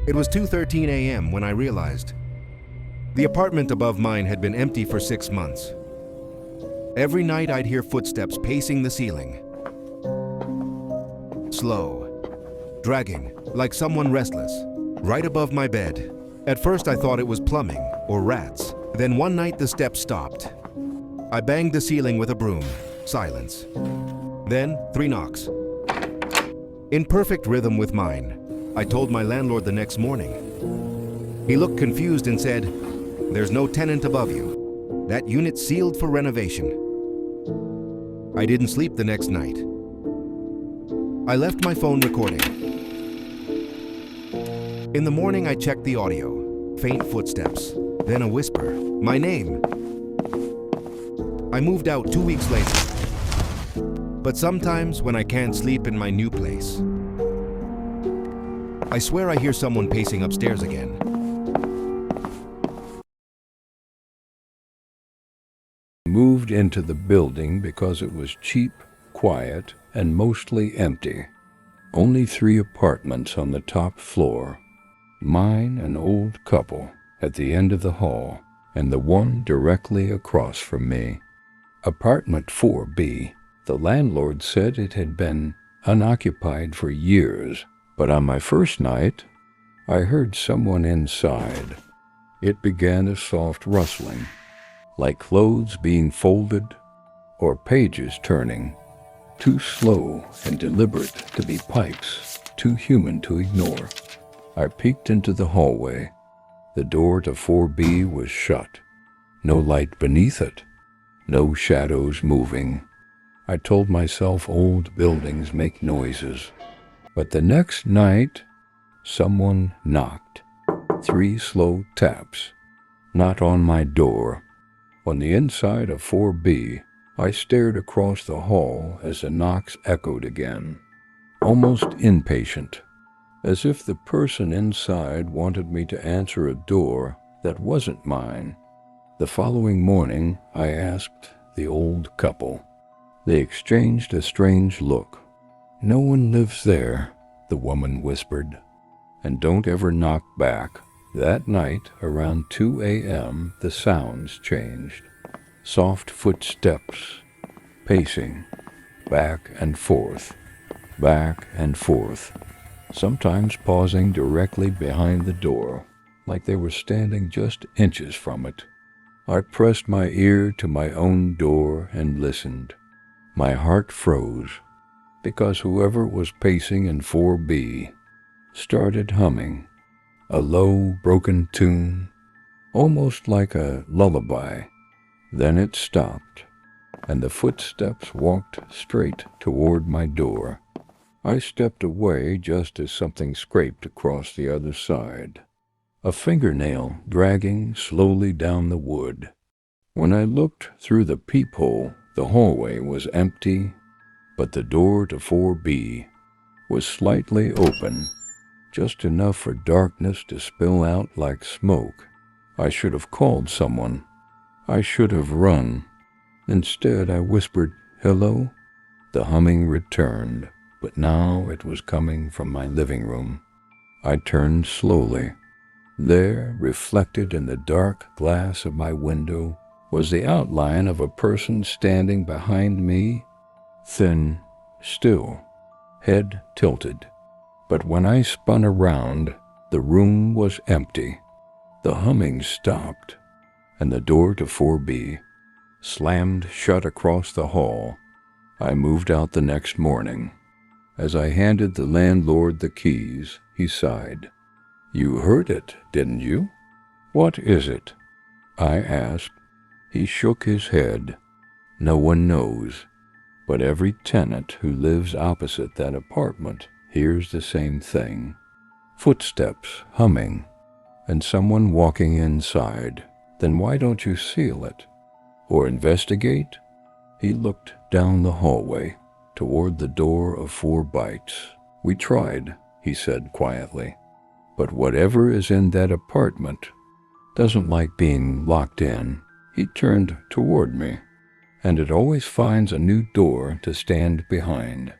It was 2:13 a.m. when I realized the apartment above mine had been empty for 6 months. Every night I'd hear footsteps pacing the ceiling. Slow, dragging, like someone restless, right above my bed. At first I thought it was plumbing or rats. Then one night the steps stopped. I banged the ceiling with a broom. Silence. Then 3 knocks. In perfect rhythm with mine, I told my landlord the next morning. He looked confused and said, "There's no tenant above you. That unit's sealed for renovation." I didn't sleep the next night. I left my phone recording. In the morning I checked the audio. Faint footsteps, then a whisper. My name. I moved out 2 weeks later. But sometimes when I can't sleep in my new place, I swear I hear someone pacing upstairs again. Moved into the building because it was cheap, quiet, and mostly empty. Only 3 apartments on the top floor. Mine, an old couple, at the end of the hall, and the one directly across from me. Apartment 4B. The landlord said it had been unoccupied for years, but on my first night, I heard someone inside. It began a soft rustling, like clothes being folded or pages turning, too slow and deliberate to be pipes, too human to ignore. I peeked into the hallway. The door to 4B was shut. No light beneath it, no shadows moving. I told myself old buildings make noises. But the next night, someone knocked. 3 slow taps. Not on my door. On the inside of 4B, I stared across the hall as the knocks echoed again. Almost impatient, as if the person inside wanted me to answer a door that wasn't mine. The following morning, I asked the old couple. They exchanged a strange look. "No one lives there," the woman whispered, "and don't ever knock back." That night, around 2 a.m., the sounds changed. Soft footsteps, pacing, back and forth, sometimes pausing directly behind the door, like they were standing just inches from it. I pressed my ear to my own door and listened. My heart froze, because whoever was pacing in 4B started humming, a low, broken tune, almost like a lullaby. Then it stopped, and the footsteps walked straight toward my door. I stepped away just as something scraped across the other side, a fingernail dragging slowly down the wood. When I looked through the peephole, the hallway was empty, but the door to 4B was slightly open, just enough for darkness to spill out like smoke. I should have called someone. I should have run. Instead, I whispered, "Hello?" The humming returned, but now it was coming from my living room. I turned slowly. There, reflected in the dark glass of my window, was the outline of a person standing behind me, thin, still, head tilted. But when I spun around, the room was empty. The humming stopped, and the door to 4B slammed shut across the hall. I moved out the next morning. As I handed the landlord the keys, he sighed. "You heard it, didn't you?" "What is it?" I asked. He shook his head. "No one knows, but every tenant who lives opposite that apartment hears the same thing. Footsteps, humming, and someone walking inside. Then why don't you seal it? Or investigate?" He looked down the hallway, toward the door of 4 Bites. "We tried," he said quietly. "But whatever is in that apartment doesn't like being locked in." He turned toward me, "And it always finds a new door to stand behind."